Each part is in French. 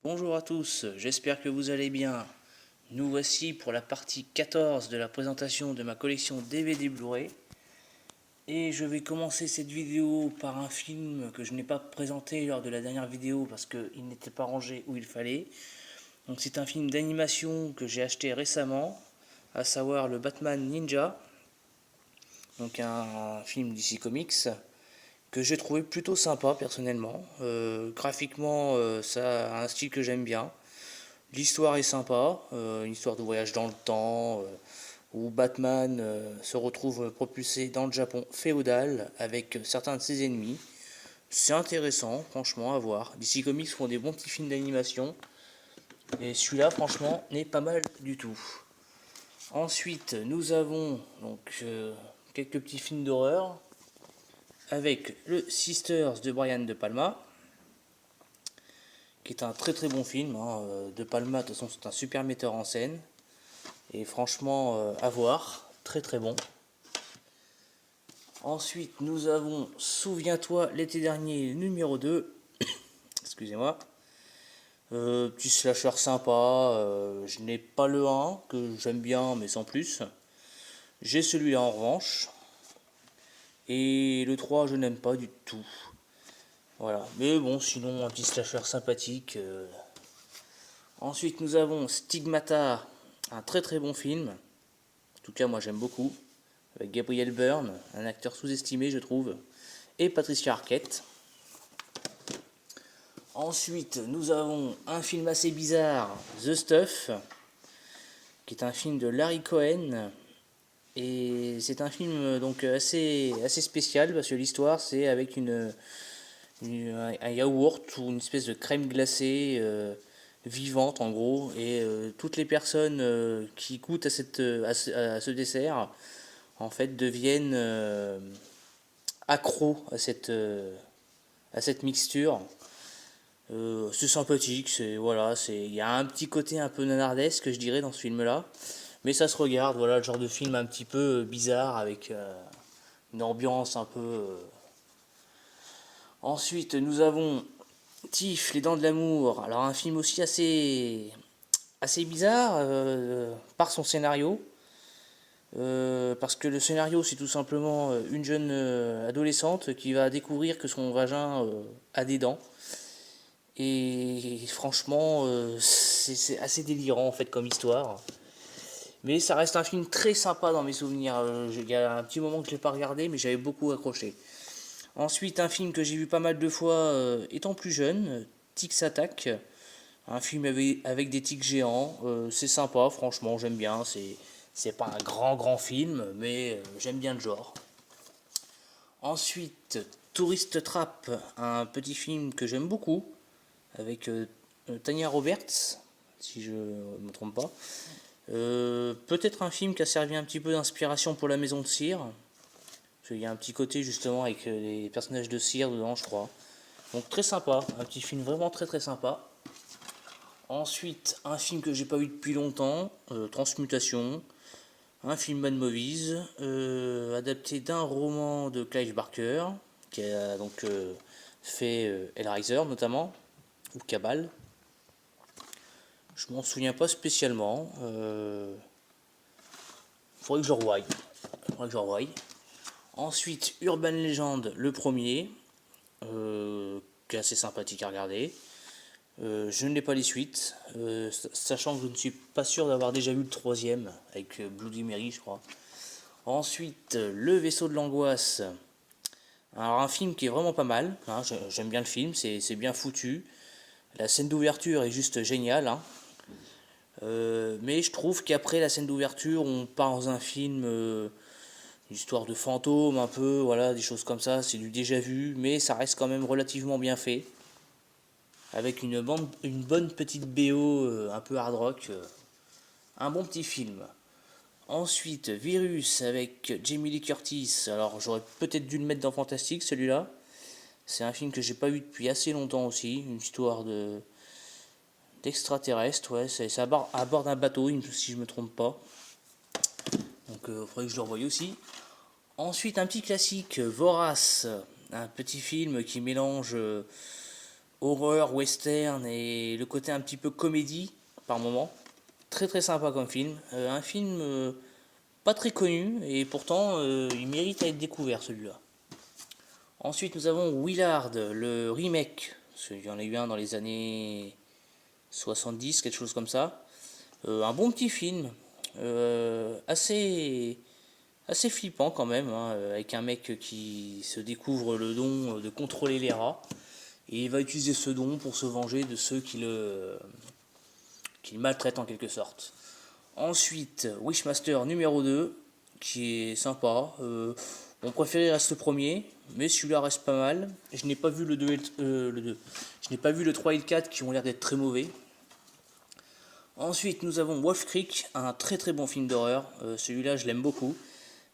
Bonjour à tous, j'espère que vous allez bien. Nous voici pour la partie 14 de la présentation de ma collection DVD Blu-ray. Et je vais commencer cette vidéo par un film que je n'ai pas présenté lors de la dernière vidéo parce qu'il n'était pas rangé où il fallait. Donc c'est un film d'animation que j'ai acheté récemment, à savoir le Batman Ninja. Donc un film DC Comics que j'ai trouvé plutôt sympa personnellement. Graphiquement, ça a un style que j'aime bien. L'histoire est sympa, une histoire de voyage dans le temps, où Batman se retrouve propulsé dans le Japon féodal avec certains de ses ennemis. C'est intéressant, franchement, à voir. DC Comics font des bons petits films d'animation, et celui-là, franchement, n'est pas mal du tout. Ensuite, nous avons quelques petits films d'horreur, avec le Sisters de Brian De Palma, qui est un très très bon film. De Palma, de toute façon, c'est un super metteur en scène. Et franchement, à voir, très très bon. Ensuite, nous avons Souviens-toi l'été dernier, numéro 2. Excusez-moi. Petit slasher sympa. Je n'ai pas le 1, que j'aime bien, mais sans plus. J'ai celui-là en revanche. Et le 3, je n'aime pas du tout. Voilà. Mais bon, sinon, un petit slasher sympathique. Ensuite, nous avons Stigmata, un très très bon film. En tout cas, moi j'aime beaucoup. Avec Gabriel Byrne, un acteur sous-estimé, je trouve, et Patricia Arquette. Ensuite, nous avons un film assez bizarre, The Stuff, qui est un film de Larry Cohen. Et c'est un film donc assez spécial parce que l'histoire c'est avec un yaourt ou une espèce de crème glacée vivante en gros. Et toutes les personnes qui goûtent à ce dessert en fait deviennent accros à cette mixture. C'est sympathique, il y a un petit côté un peu nanardesque, je dirais, dans ce film-là, mais ça se regarde, voilà, le genre de film un petit peu bizarre avec une ambiance un peu. Ensuite, nous avons Tiff, Les Dents de l'amour. Alors un film aussi assez bizarre par son scénario. Parce que le scénario, c'est tout simplement une jeune adolescente qui va découvrir que son vagin a des dents. Et franchement, c'est assez délirant en fait comme histoire. Mais ça reste un film très sympa dans mes souvenirs. Il y a un petit moment que je ne l'ai pas regardé, mais j'avais beaucoup accroché. Ensuite, un film que j'ai vu pas mal de fois étant plus jeune, Tix Attack. Un film avec des tics géants. C'est sympa, franchement, j'aime bien. C'est pas un grand film, mais j'aime bien le genre. Ensuite, Tourist Trap, un petit film que j'aime beaucoup, avec Tanya Roberts, si je ne me trompe pas. Peut-être un film qui a servi un petit peu d'inspiration pour la maison de cire. Parce qu'il y a un petit côté justement avec les personnages de cire dedans, je crois. Donc très sympa, un petit film vraiment très très sympa. Ensuite, un film que j'ai pas vu depuis longtemps, Transmutation. Un film Bad Movies, adapté d'un roman de Clive Barker, qui a donc fait Hellraiser notamment, ou Cabal. Je m'en souviens pas spécialement. Faudrait que je revoie. Ensuite, Urban Legend, le premier, qui est assez sympathique à regarder. Je ne l'ai pas les suites, sachant que je ne suis pas sûr d'avoir déjà vu le troisième, avec Bloody Mary, je crois. Ensuite, Le vaisseau de l'angoisse. Alors, un film qui est vraiment pas mal. Hein, j'aime bien le film, c'est bien foutu. La scène d'ouverture est juste géniale. Hein. Mais je trouve qu'après la scène d'ouverture, on part dans un film, une histoire de fantôme, un peu, voilà, des choses comme ça. C'est du déjà vu, mais ça reste quand même relativement bien fait. Avec une bonne petite BO un peu hard rock. Un bon petit film. Ensuite, Virus avec Jamie Lee Curtis. Alors, j'aurais peut-être dû le mettre dans Fantastique, celui-là. C'est un film que j'ai pas vu depuis assez longtemps aussi. Une histoire d'extraterrestre, ouais. C'est à bord d'un bateau, si je me trompe pas. Donc, il faudrait que je le revoie aussi. Ensuite, un petit classique, Vorace. Un petit film qui mélange horreur, western et le côté un petit peu comédie par moment. Très très sympa comme film. Un film pas très connu et pourtant il mérite à être découvert celui-là. Ensuite nous avons Willard, le remake. Il y en a eu un dans les années 70, quelque chose comme ça. Un bon petit film. Assez flippant quand même, hein, avec un mec qui se découvre le don de contrôler les rats. Et il va utiliser ce don pour se venger de ceux qui le maltraitent en quelque sorte. Ensuite, Wishmaster numéro 2, qui est sympa. Mon préféré reste le premier, mais celui-là reste pas mal. Je n'ai pas vu le 2 le 2. Je n'ai pas vu le 3 et le 4 qui ont l'air d'être très mauvais. Ensuite, nous avons Wolf Creek, un très très bon film d'horreur. Celui-là, je l'aime beaucoup.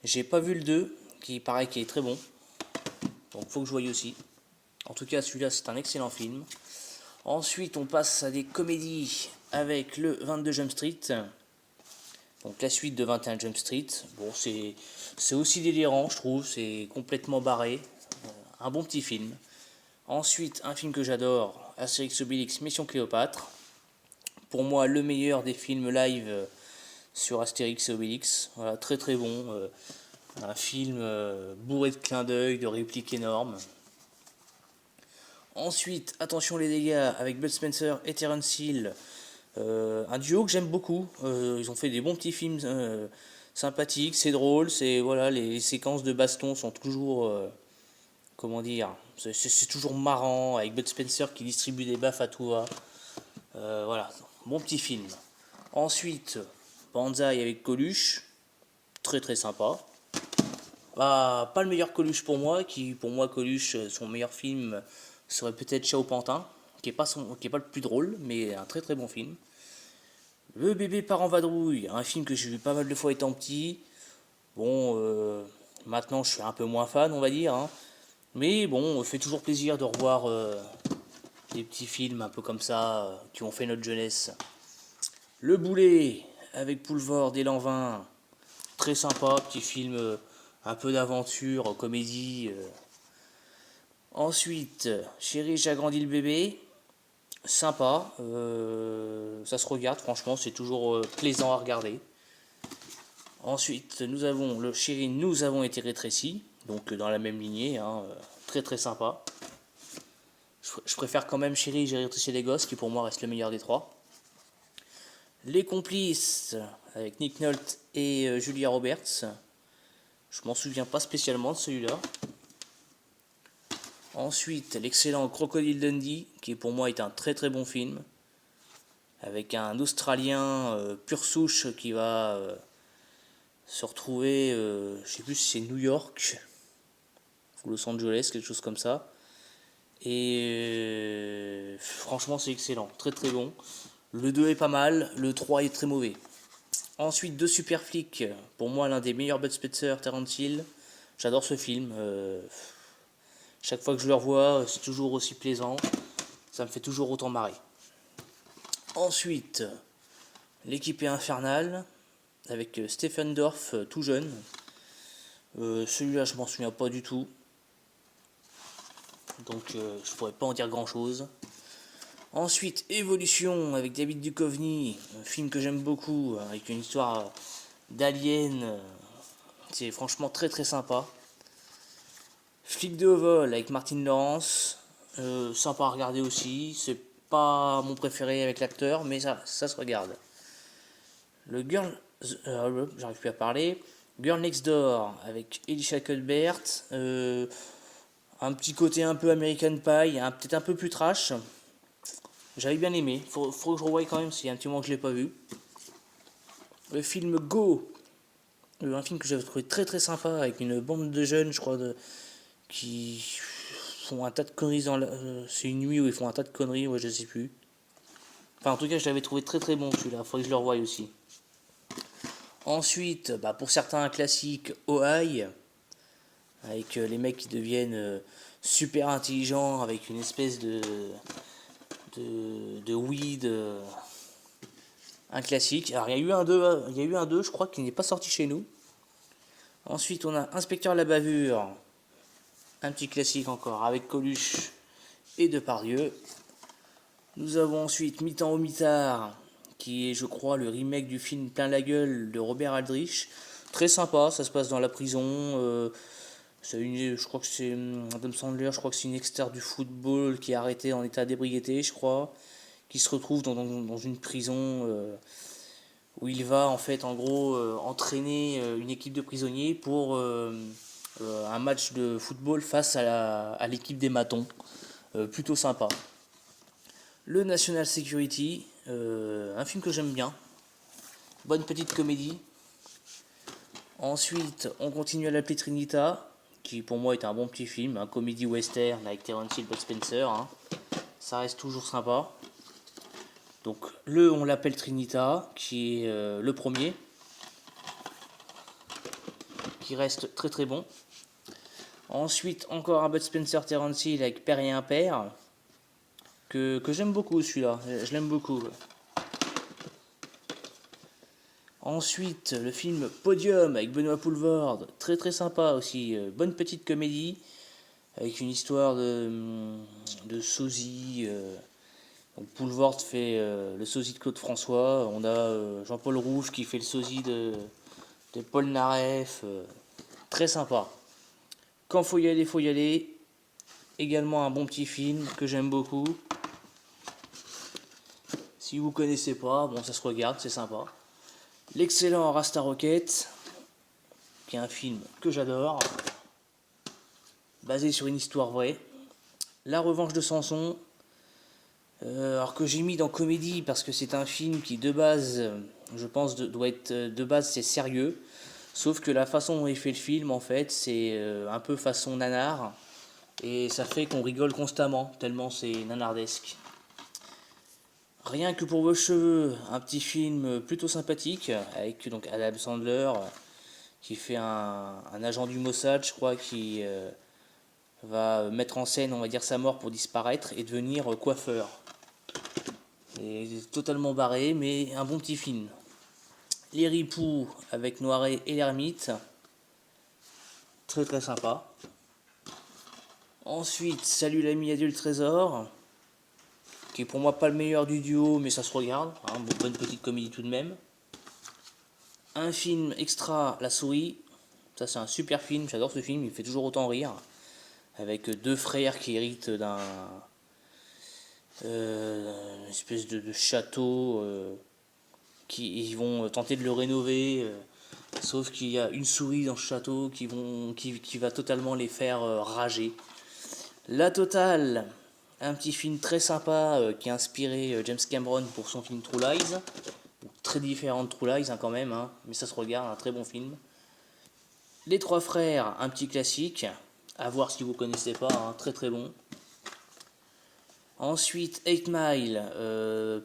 J'ai pas vu le 2, qui paraît qu'il est très bon. Donc, faut que je voie aussi. En tout cas, celui-là, c'est un excellent film. Ensuite, on passe à des comédies avec le 22 Jump Street. Donc, la suite de 21 Jump Street. Bon, c'est aussi délirant, je trouve. C'est complètement barré. Un bon petit film. Ensuite, un film que j'adore, Astérix Obélix Mission Cléopâtre. Pour moi, le meilleur des films live sur Astérix et Obélix. Voilà, très très bon. Un film bourré de clins d'œil, de répliques énormes. Ensuite, attention les dégâts, avec Bud Spencer et Terence Hill. Un duo que j'aime beaucoup. Ils ont fait des bons petits films sympathiques, c'est drôle, voilà, les séquences de baston sont toujours, comment dire, c'est toujours marrant, avec Bud Spencer qui distribue des baffes à tout va. Voilà, bon petit film. Ensuite, Banzai avec Coluche, très très sympa. Bah, pas le meilleur Coluche pour moi, Coluche, son meilleur film serait peut-être Chao Pantin, qui est pas le plus drôle, mais un très très bon film. Le bébé part en vadrouille, un film que j'ai vu pas mal de fois étant petit. Bon, maintenant je suis un peu moins fan, on va dire, hein. Mais bon, fait toujours plaisir de revoir des petits films un peu comme ça, qui ont fait notre jeunesse. Le boulet, avec Poulvord et Lanvin, très sympa, petit film un peu d'aventure, comédie. Ensuite, Chérie, j'ai agrandi le bébé, sympa, ça se regarde, franchement, c'est toujours plaisant à regarder. Ensuite, nous avons le Chéri, nous avons été rétrécis, donc dans la même lignée, hein, très très sympa. Je préfère quand même Chéri, j'ai rétréci les gosses, qui pour moi reste le meilleur des trois. Les complices, avec Nick Nolte et Julia Roberts. Je m'en souviens pas spécialement de celui-là. Ensuite, l'excellent Crocodile Dundee, qui pour moi est un très très bon film, avec un Australien pure souche qui va se retrouver, je sais plus si c'est New York ou Los Angeles, quelque chose comme ça. Et franchement, c'est excellent, très très bon. Le 2 est pas mal, le 3 est très mauvais. Ensuite, Deux Super Flics, pour moi l'un des meilleurs Bud Spencer, Terence Hill. J'adore ce film. Chaque fois que je le revois, c'est toujours aussi plaisant. Ça me fait toujours autant marrer. Ensuite, L'équipée infernale, avec Stephen Dorff, tout jeune. Celui-là, je m'en souviens pas du tout. Donc, je pourrais pas en dire grand-chose. Ensuite, Évolution, avec David Duchovny, un film que j'aime beaucoup, avec une histoire d'alien. C'est franchement très très sympa. Flic de haut vol avec Martin Lawrence, sympa à regarder aussi. C'est pas mon préféré avec l'acteur, mais ça se regarde. Le Girl, j'arrive plus à parler. Girl Next Door avec Elisha Cuthbert. Un petit côté un peu American Pie, peut-être un peu plus trash. J'avais bien aimé. Faut que je revoie quand même, c'est un petit moment que je l'ai pas vu. Le film Go, un film que j'avais trouvé très très sympa avec une bande de jeunes, je crois, qui font un tas de conneries c'est une nuit où ils font un tas de conneries, ouais, je sais plus. Enfin, en tout cas, je l'avais trouvé très très bon celui-là, faudrait que je le revoie aussi. Ensuite, bah, pour certains, un classique OI, avec les mecs qui deviennent super intelligents, avec une espèce de weed, un classique. Alors, il y a eu un 2, je crois, qui n'est pas sorti chez nous. Ensuite, on a Inspecteur la bavure, un petit classique encore, avec Coluche et Depardieu. Nous avons ensuite Mi-temps au mitard, qui est, je crois, le remake du film Plein la gueule de Robert Aldrich. Très sympa, ça se passe dans la prison. Je crois que c'est Adam Sandler, je crois que c'est une externe du football qui est arrêtée en état d'ébriété, je crois, qui se retrouve dans une prison où il va en fait en gros entraîner une équipe de prisonniers pour un match de football face à l'équipe des matons. Plutôt sympa. Le National Security, un film que j'aime bien. Bonne petite comédie. Ensuite, on continue à l'appeler Trinita, qui pour moi est un bon petit film, un comédie western avec Terence Hill, Bud Spencer. Hein. Ça reste toujours sympa. Donc on l'appelle Trinita, qui est le premier, qui reste très très bon. Ensuite, encore un Bud Spencer, Terence Hill avec Père et Impair, que j'aime beaucoup celui-là, je l'aime beaucoup. Ensuite, le film Podium avec Benoît Poelvoorde, très très sympa aussi, bonne petite comédie, avec une histoire de sosie. Donc Poelvoorde fait le sosie de Claude François, on a Jean-Paul Rouge qui fait le sosie de Paul Naref, très sympa. Quand faut y aller, également un bon petit film que j'aime beaucoup. Si vous connaissez pas, bon ça se regarde, c'est sympa. L'excellent Rasta Rocket, qui est un film que j'adore, basé sur une histoire vraie. La revanche de Samson, alors que j'ai mis dans comédie parce que c'est un film qui de base, je pense, doit être de base c'est sérieux. Sauf que la façon dont il fait le film, en fait, c'est un peu façon nanar. Et ça fait qu'on rigole constamment, tellement c'est nanardesque. Rien que pour vos cheveux, un petit film plutôt sympathique, avec donc Adam Sandler, qui fait un agent du Mossad, je crois, qui va mettre en scène, on va dire, sa mort pour disparaître et devenir coiffeur. Et totalement barré, mais un bon petit film. Les Ripoux avec Noiret et l'Ermite, très très sympa. Ensuite, Salut l'ami a Dieu le trésor, qui est pour moi pas le meilleur du duo, mais ça se regarde, hein, bonne petite comédie tout de même. Un film extra, La souris, ça c'est un super film, j'adore ce film, il me fait toujours autant rire, avec deux frères qui héritent d'un espèce de château, qui ils vont tenter de le rénover, sauf qu'il y a une souris dans ce château qui va totalement les faire rager. La Totale, un petit film très sympa qui a inspiré James Cameron pour son film True Lies. Très différent de True Lies hein, quand même, hein, mais ça se regarde, un très bon film. Les Trois Frères, un petit classique, à voir si vous connaissez pas, hein, très très bon. Ensuite, 8 Mile,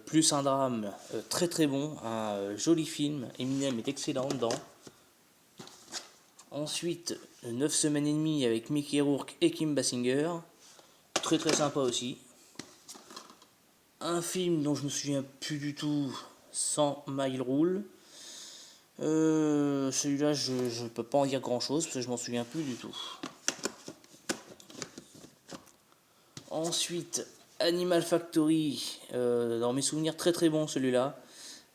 plus un drame, très très bon, un joli film, Eminem est excellent dedans. Ensuite, 9 semaines et demie avec Mickey Rourke et Kim Basinger, très très sympa aussi. Un film dont je me souviens plus du tout, 100 Mile Rule. Celui-là, je peux pas en dire grand chose parce que je m'en souviens plus du tout. Ensuite, Animal Factory, dans mes souvenirs très très bon celui-là,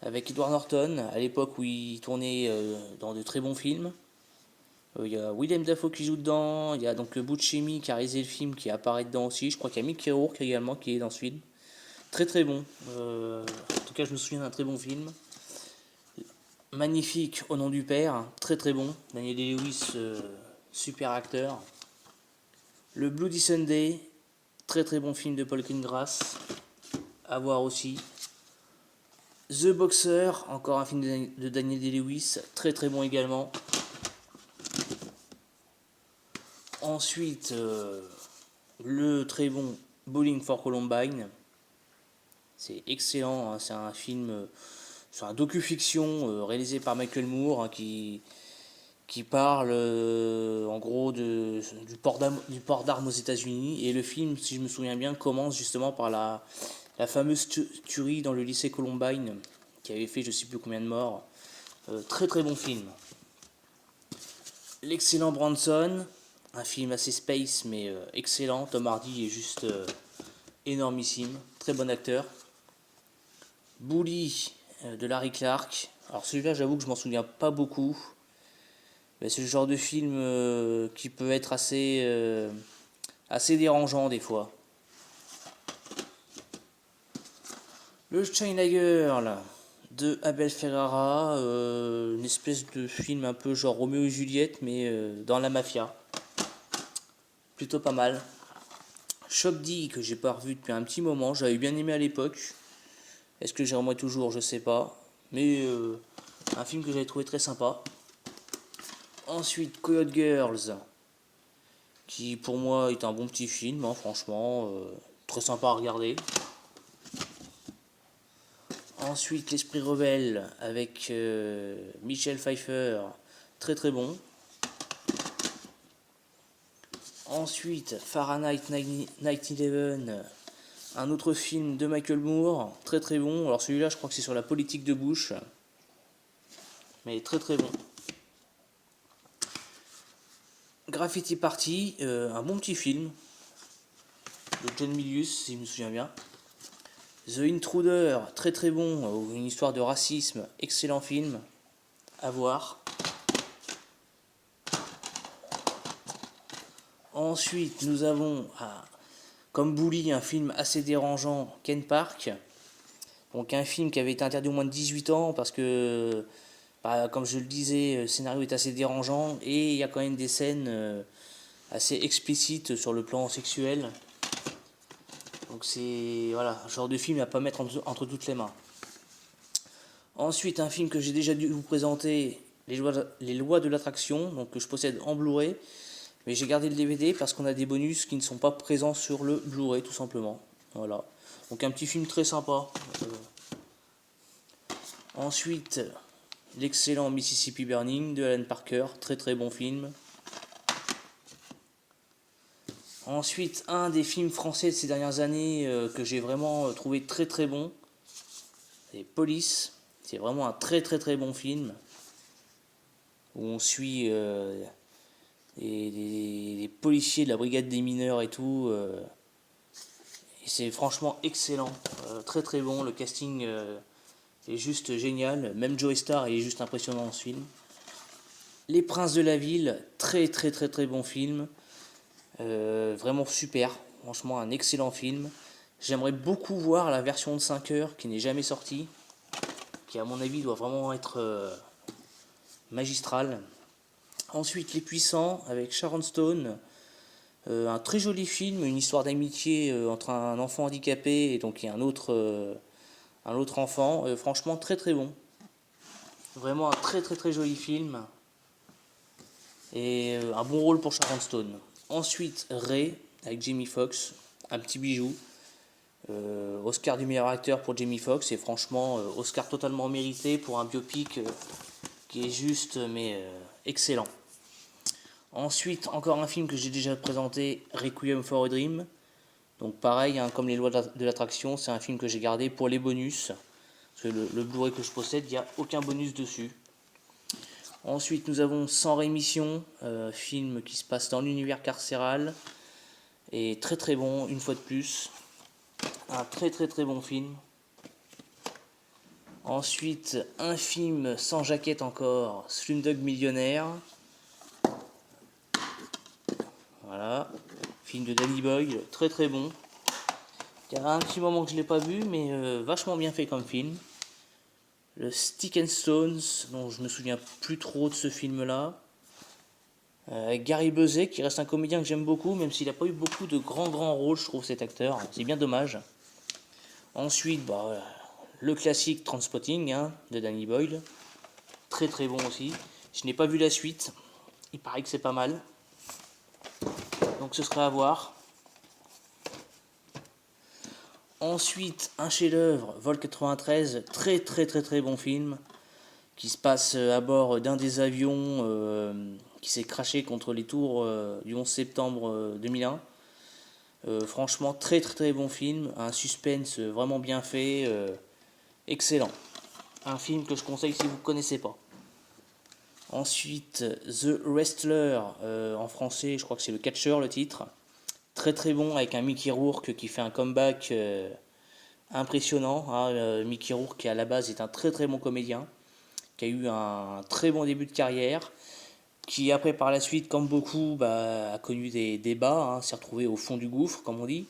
avec Edward Norton, à l'époque où il tournait dans de très bons films. Il y a Willem Dafoe qui joue dedans, il y a donc Buscemi qui a réalisé le film qui apparaît dedans aussi, je crois qu'il y a Mickey Rourke également qui est dans ce film. Très très bon, en tout cas je me souviens d'un très bon film. Magnifique au nom du père, très très bon, Daniel Day-Lewis, super acteur. Le Bloody Sunday, très très bon film de Paul Greengrass, à voir aussi. The Boxer, encore un film de Daniel Day-Lewis, très très bon également. Ensuite, le très bon Bowling for Columbine, c'est excellent, hein, c'est un film, c'est un docu-fiction réalisé par Michael Moore hein, qui parle en gros du port d'armes aux États-Unis. Et le film, si je me souviens bien, commence justement par la fameuse tuerie dans le lycée Columbine qui avait fait je sais plus combien de morts. Très très bon film. L'excellent Branson, un film assez space mais excellent. Tom Hardy est juste énormissime, très bon acteur. Bully de Larry Clark. Alors celui-là, j'avoue que je m'en souviens pas beaucoup. Mais c'est le genre de film qui peut être assez dérangeant des fois. Le China Girl de Abel Ferrara, une espèce de film un peu genre Roméo et Juliette, mais dans la mafia. Plutôt pas mal. Shock D, que j'ai pas revu depuis un petit moment, j'avais bien aimé à l'époque. Est-ce que j'aimerais toujours, je sais pas. Mais un film que j'avais trouvé très sympa. Ensuite, Coyote Girls, qui pour moi est un bon petit film, hein, franchement, très sympa à regarder. Ensuite, L'Esprit Rebelle avec Michel Pfeiffer, très très bon. Ensuite, Fahrenheit 9/11, un autre film de Michael Moore, très très bon. Alors celui-là, je crois que c'est sur la politique de Bush, mais très très bon. Graffiti Party, un bon petit film de John Milius, si je me souviens bien. The Intruder, très très bon, une histoire de racisme, excellent film, à voir. Ensuite, nous avons, comme Bully, un film assez dérangeant, Ken Park. Donc un film qui avait été interdit au moins de 18 ans parce que, comme je le disais, le scénario est assez dérangeant et il y a quand même des scènes assez explicites sur le plan sexuel. Donc c'est voilà, un genre de film à pas mettre entre toutes les mains. Ensuite, un film que j'ai déjà dû vous présenter, Les lois de l'attraction, donc que je possède en Blu-ray. Mais j'ai gardé le DVD parce qu'on a des bonus qui ne sont pas présents sur le Blu-ray tout simplement. Voilà. Donc un petit film très sympa. Ensuite, l'excellent Mississippi Burning de Alan Parker, très très bon film. Ensuite, un des films français de ces dernières années que j'ai vraiment trouvé très très bon, c'est Police. C'est vraiment un très très très bon film où on suit les policiers de la brigade des mineurs et tout. Et c'est franchement excellent, très très bon. Le casting est juste génial. Même Joey Starr est juste impressionnant dans ce film. Les Princes de la Ville, très très très très bon film. Vraiment super. Franchement, un excellent film. J'aimerais beaucoup voir la version de 5 heures qui n'est jamais sortie, qui à mon avis doit vraiment être magistrale. Ensuite, Les Puissants avec Sharon Stone. Un très joli film, une histoire d'amitié entre un enfant handicapé et donc un autre enfant. Franchement, très très bon. Vraiment un très très très joli film. Et un bon rôle pour Sharon Stone. Ensuite, Ray avec Jamie Foxx, un petit bijou. Oscar du meilleur acteur pour Jamie Foxx et franchement, Oscar totalement mérité pour un biopic qui est juste mais excellent. Ensuite, encore un film que j'ai déjà présenté, Requiem for a Dream. Donc pareil, hein, comme Les lois de l'attraction, c'est un film que j'ai gardé pour les bonus. Parce que le Blu-ray que je possède, il n'y a aucun bonus dessus. Ensuite, nous avons Sans rémission, film qui se passe dans l'univers carcéral. Et très très bon, une fois de plus. Un très très très bon film. Ensuite, un film sans jaquette encore, Slumdog Millionnaire. Voilà, film de Danny Boyle, très très bon. Il y a un petit moment que je ne l'ai pas vu, mais vachement bien fait comme film. Le Stick and Stones, dont je me souviens plus trop de ce film-là. Avec Gary Busey, qui reste un comédien que j'aime beaucoup, même s'il n'a pas eu beaucoup de grands rôles, je trouve, cet acteur. C'est bien dommage. Ensuite, le classique Trainspotting hein, de Danny Boyle. Très très bon aussi. Je n'ai pas vu la suite. Il paraît que c'est pas mal. Donc ce serait à voir. Ensuite, un chef-d'œuvre, Vol 93, très très très très bon film, qui se passe à bord d'un des avions qui s'est crashé contre les tours du 11 septembre 2001. Franchement, très très très bon film, un suspense vraiment bien fait, excellent. Un film que je conseille si vous ne connaissez pas. Ensuite, The Wrestler, en français, je crois que c'est le catcheur le titre. Très très bon, avec un Mickey Rourke qui fait un comeback impressionnant. Mickey Rourke qui à la base est un très très bon comédien, qui a eu un très bon début de carrière, qui après par la suite, comme beaucoup, a connu des débats, s'est retrouvé au fond du gouffre, comme on dit.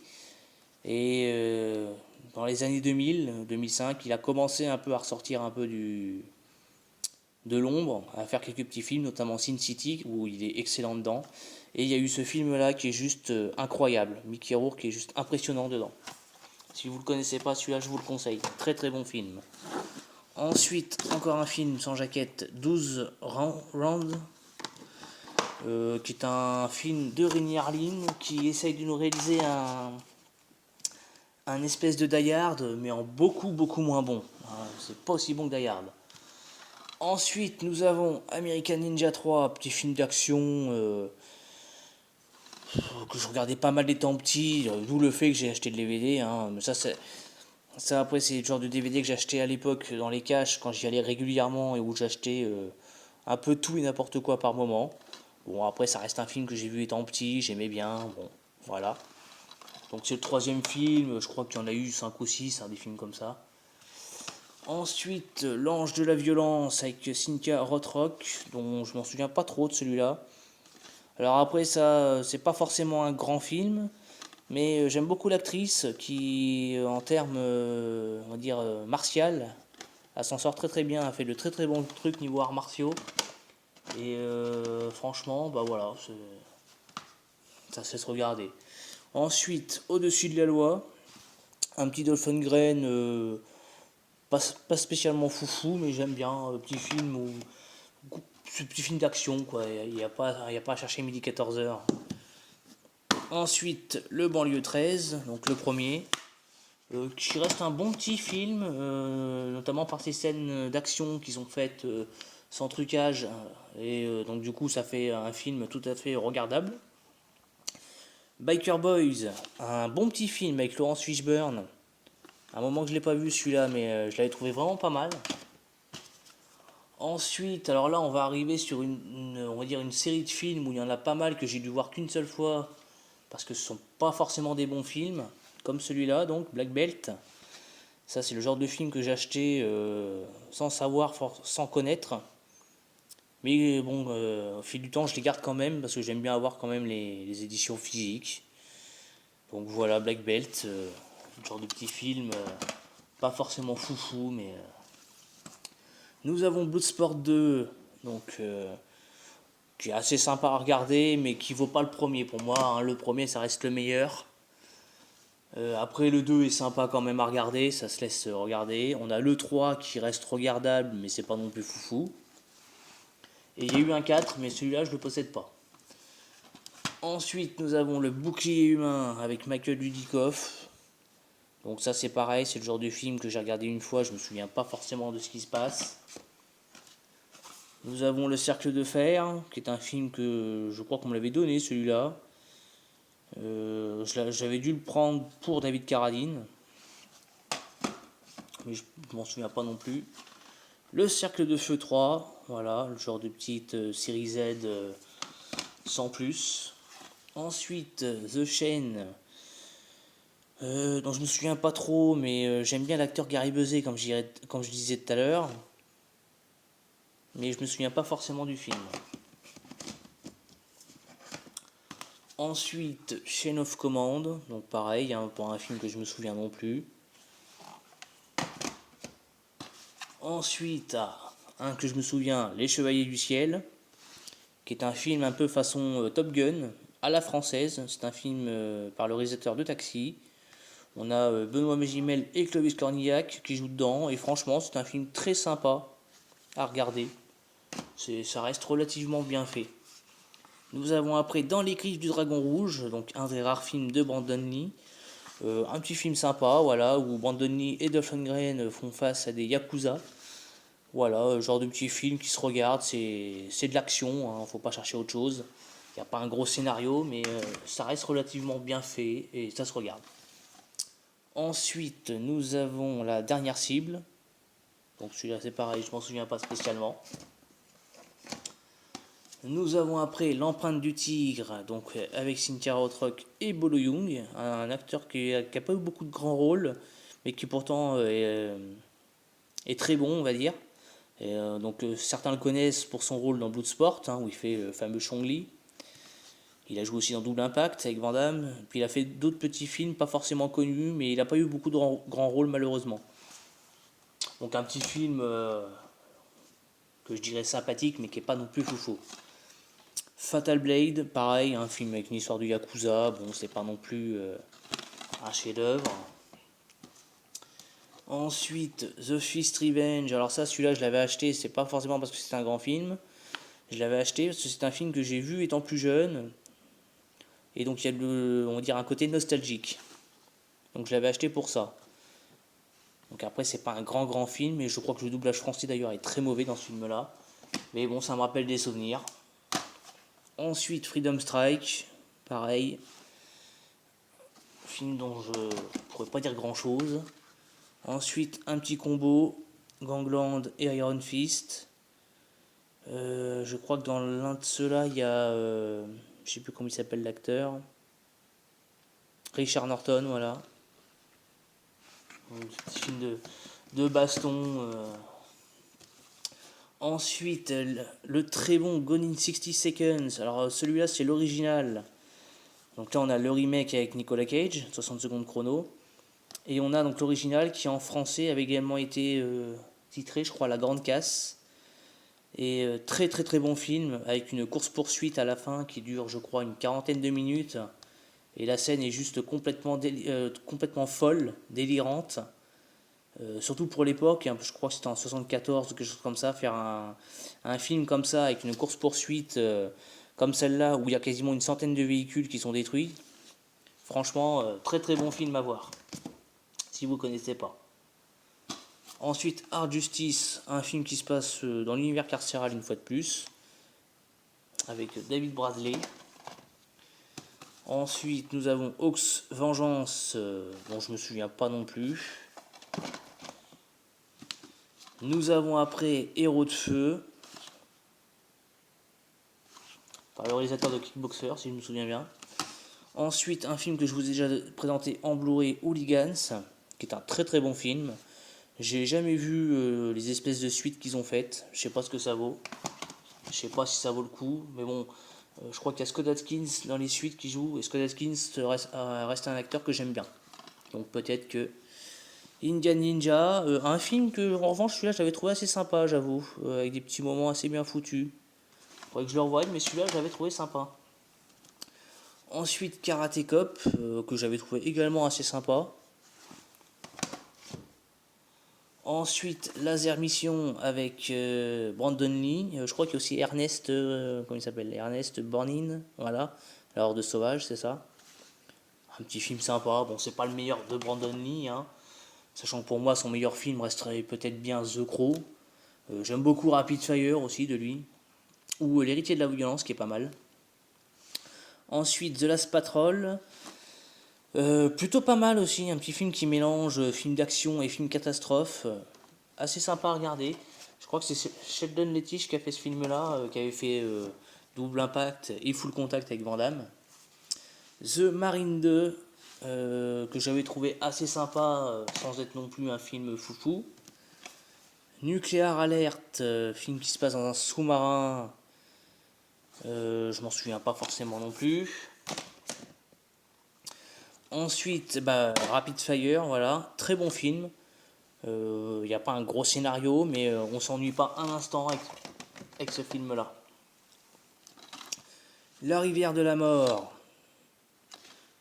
Et dans les années 2000, 2005, il a commencé un peu à ressortir un peu de l'ombre, à faire quelques petits films, notamment Sin City, où il est excellent dedans. Et il y a eu ce film-là qui est juste incroyable. Mickey Rourke qui est juste impressionnant dedans. Si vous ne le connaissez pas, celui-là, je vous le conseille. Très très bon film. Ensuite, encore un film sans jaquette, 12 Rounds, qui est un film de Renny Harlin qui essaye de nous réaliser un espèce de Die Hard, mais en beaucoup beaucoup moins bon. C'est pas aussi bon que Die Hard. Ensuite, nous avons American Ninja 3, petit film d'action que je regardais pas mal étant petit, d'où le fait que j'ai acheté le DVD. Mais ça après, c'est le genre de DVD que j'achetais à l'époque dans les caches quand j'y allais régulièrement et où j'achetais un peu tout et n'importe quoi par moment. Bon, après, ça reste un film que j'ai vu étant petit, j'aimais bien. Bon, voilà. Donc, c'est le troisième film, je crois qu'il y en a eu 5 ou 6, des films comme ça. Ensuite, L'Ange de la Violence avec Cynthia Rothrock, dont je m'en souviens pas trop de celui-là. Alors après, ça, c'est pas forcément un grand film, mais j'aime beaucoup l'actrice qui, en termes, on va dire, martial, elle s'en sort très très bien, elle fait de très très bons trucs niveau arts martiaux. Et franchement, voilà, ça se regarder. Ensuite, Au-dessus de la loi, un petit Dolph Lundgren, pas spécialement foufou, mais j'aime bien, petit film où ce petit film d'action, quoi. Il n'y a pas à chercher midi 14h. Ensuite, Le Banlieue 13, donc le premier, qui reste un bon petit film, notamment par ces scènes d'action qu'ils ont faites sans trucage. Et donc, du coup, ça fait un film tout à fait regardable. Biker Boys, un bon petit film avec Laurence Fishburne. Un moment que je ne l'ai pas vu celui-là, mais je l'avais trouvé vraiment pas mal. Ensuite, alors là, on va arriver sur on va dire une série de films où il y en a pas mal que j'ai dû voir qu'une seule fois parce que ce sont pas forcément des bons films, comme celui-là, donc Black Belt. Ça, c'est le genre de film que j'ai acheté sans savoir, sans connaître. Mais bon, au fil du temps, je les garde quand même parce que j'aime bien avoir quand même les éditions physiques. Donc voilà, Black Belt, le genre de petit film, pas forcément foufou, mais. Nous avons Bloodsport 2, donc qui est assez sympa à regarder, mais qui vaut pas le premier pour moi. Le premier, ça reste le meilleur. Après, le 2 est sympa quand même à regarder, ça se laisse regarder. On a le 3 qui reste regardable, mais c'est pas non plus foufou. Et il y a eu un 4, mais celui-là, je le possède pas. Ensuite, nous avons le Bouclier humain avec Michael Dudikoff. Donc ça, c'est pareil, c'est le genre de film que j'ai regardé une fois, je me souviens pas forcément de ce qui se passe. Nous avons Le Cercle de Fer, qui est un film que je crois qu'on me l'avait donné, celui-là. J'avais dû le prendre pour David Carradine, mais je m'en souviens pas non plus. Le Cercle de Feu 3, voilà, le genre de petite série Z sans plus. Ensuite, The Chain, dont je me souviens pas trop, mais j'aime bien l'acteur Gary Busey, comme je disais tout à l'heure. Mais je me souviens pas forcément du film. Ensuite, Chain of Command, donc pareil, pour un film que je me souviens non plus. Ensuite, un que je me souviens, Les Chevaliers du Ciel, qui est un film un peu façon Top Gun, à la française. C'est un film par le réalisateur de Taxi. On a Benoît Magimel et Clovis Cornillac qui jouent dedans, et franchement, c'est un film très sympa à regarder. Ça reste relativement bien fait. Nous avons après Dans les griffes du dragon rouge, donc un des rares films de Brandon Lee. Un petit film sympa, voilà, où Brandon Lee et Dolph Lundgren font face à des yakuza. Voilà, genre de petit film qui se regarde, c'est de l'action, faut pas chercher autre chose. Il n'y a pas un gros scénario, mais ça reste relativement bien fait et ça se regarde. Ensuite, nous avons La Dernière Cible. Donc celui-là c'est pareil, je m'en souviens pas spécialement. Nous avons après L'Empreinte du Tigre, donc avec Cynthia Rothrock et Bolo Young, un acteur qui a pas eu beaucoup de grands rôles, mais qui pourtant est très bon, on va dire. Certains le connaissent pour son rôle dans Bloodsport, hein, où il fait le fameux Chong Li. Il a joué aussi dans Double Impact avec Van Damme. Puis il a fait d'autres petits films pas forcément connus, mais il n'a pas eu beaucoup de grands rôles malheureusement. Donc un petit film que je dirais sympathique, mais qui n'est pas non plus foufou. Fatal Blade, pareil, un film avec une histoire du Yakuza. Bon, c'est pas non plus un chef-d'œuvre. Ensuite, The Fist Revenge. Alors ça, celui-là, je l'avais acheté. C'est pas forcément parce que c'est un grand film. Je l'avais acheté parce que c'est un film que j'ai vu étant plus jeune. Et donc il y a on va dire un côté nostalgique. Donc je l'avais acheté pour ça. Donc après, c'est pas un grand film, et je crois que le doublage français d'ailleurs est très mauvais dans ce film-là. Mais bon, ça me rappelle des souvenirs. Ensuite, Freedom Strike, pareil. Film dont je pourrais pas dire grand-chose. Ensuite, un petit combo, Gangland et Iron Fist. Je crois que dans l'un de ceux-là, il y a... je sais plus comment il s'appelle l'acteur. Richard Norton, voilà. Un petit film de baston. Ensuite, le très bon Gone in 60 Seconds. Alors celui-là, c'est l'original. Donc là, on a le remake avec Nicolas Cage, 60 secondes chrono. Et on a donc l'original qui en français avait également été titré, je crois, La Grande Casse. Et très bon film avec une course-poursuite à la fin qui dure, je crois, une quarantaine de minutes. Et la scène est juste complètement folle, délirante. Surtout pour l'époque, hein, je crois que c'était en 74 ou quelque chose comme ça, faire un film comme ça avec une course-poursuite comme celle-là où il y a quasiment une centaine de véhicules qui sont détruits. Franchement, très bon film à voir, si vous ne connaissez pas. Ensuite, Hard Justice, un film qui se passe dans l'univers carcéral une fois de plus, avec David Bradley. Ensuite, nous avons Hawk's Vengeance, dont je me souviens pas non plus. Nous avons après Héros de Feu, par le réalisateur de Kickboxer, si je me souviens bien. Ensuite, un film que je vous ai déjà présenté en Blu-ray, Hooligans, qui est un très bon film. J'ai jamais vu les espèces de suites qu'ils ont faites. Je sais pas ce que ça vaut. Je sais pas si ça vaut le coup. Mais bon, je crois qu'il y a Scott Adkins dans les suites qui joue. Et Scott Adkins reste un acteur que j'aime bien. Donc peut-être que Indian Ninja, un film que en revanche celui-là j'avais trouvé assez sympa, j'avoue, avec des petits moments assez bien foutus. Faudrait que je le revoie, mais celui-là j'avais trouvé sympa. Ensuite Karate Cop, que j'avais trouvé également assez sympa. Ensuite Laser Mission avec Brandon Lee, je crois qu'il y a aussi Ernest, comment il s'appelle, Ernest Borgnine, voilà, La Horde Sauvage, c'est ça. Un petit film sympa, bon c'est pas le meilleur de Brandon Lee, hein. Sachant que pour moi son meilleur film resterait peut-être bien The Crow. J'aime beaucoup Rapid Fire aussi de lui. Ou L'Héritier de la Violence qui est pas mal. Ensuite The Last Patrol. Plutôt pas mal aussi, un petit film qui mélange film d'action et film catastrophe. Assez sympa à regarder. Je crois que c'est Sheldon Lettich qui a fait ce film là, qui avait fait Double Impact et Full Contact avec Van Damme. The Marine 2. Que j'avais trouvé assez sympa sans être non plus un film foufou. Nuclear Alert, film qui se passe dans un sous-marin, je m'en souviens pas forcément non plus. Ensuite, Rapid Fire, voilà, très bon film. Il n'y a pas un gros scénario, mais on s'ennuie pas un instant avec ce film-là. La rivière de la mort,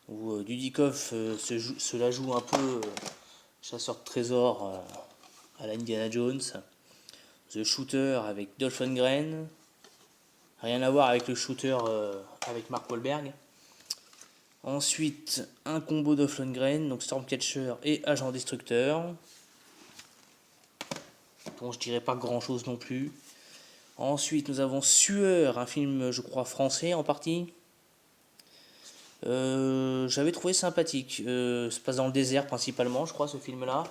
où Dudikoff se la joue un peu chasseur de trésors à la Indiana Jones. The Shooter avec Dolph Lundgren, rien à voir avec le Shooter avec Mark Wahlberg. Ensuite, un combo Dolph Lundgren, donc Stormcatcher et Agent Destructeur. Bon, je dirais pas grand chose non plus. Ensuite, nous avons Sueur, un film, je crois, français en partie. J'avais trouvé sympathique. Ça se passe dans le désert principalement, je crois, ce film-là.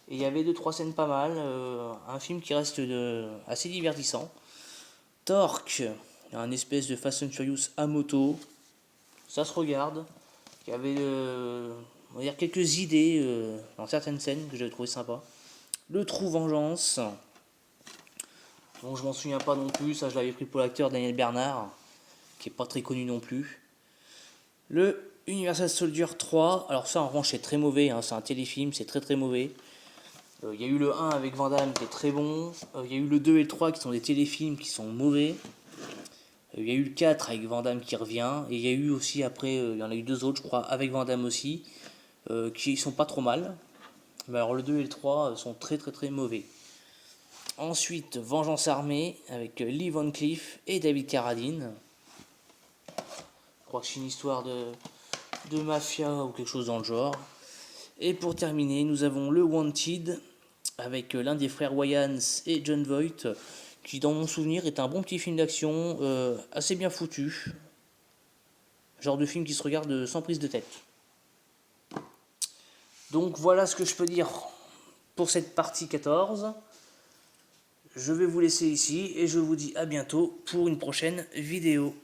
Et il y avait 2-3 scènes pas mal. Un film qui reste assez divertissant. Torque, un espèce de Fast and Furious à moto. Ça se regarde. Il y avait on va dire quelques idées dans certaines scènes que j'avais trouvé sympa. Le Trou Vengeance. Bon, je m'en souviens pas non plus, ça je l'avais pris pour l'acteur Daniel Bernard, qui est pas très connu non plus. Le Universal Soldier 3, alors ça en revanche c'est très mauvais, hein, c'est un téléfilm, c'est très très mauvais. Il y a eu le 1 avec Van Damme qui est très bon, il y a eu le 2 et le 3 qui sont des téléfilms qui sont mauvais. Il y a eu le 4 avec Van Damme qui revient, et il y a eu aussi après, il y en a eu deux autres je crois, avec Van Damme aussi, qui sont pas trop mal. Mais alors le 2 et le 3 sont très très très mauvais. Ensuite, Vengeance Armée avec Lee Van Cleef et David Carradine. Je crois que c'est une histoire de mafia ou quelque chose dans le genre. Et pour terminer, nous avons le Wanted avec l'un des frères Wayans et Jon Voight, qui dans mon souvenir est un bon petit film d'action assez bien foutu. Genre de film qui se regarde sans prise de tête. Donc voilà ce que je peux dire pour cette partie 14. Je vais vous laisser ici et je vous dis à bientôt pour une prochaine vidéo.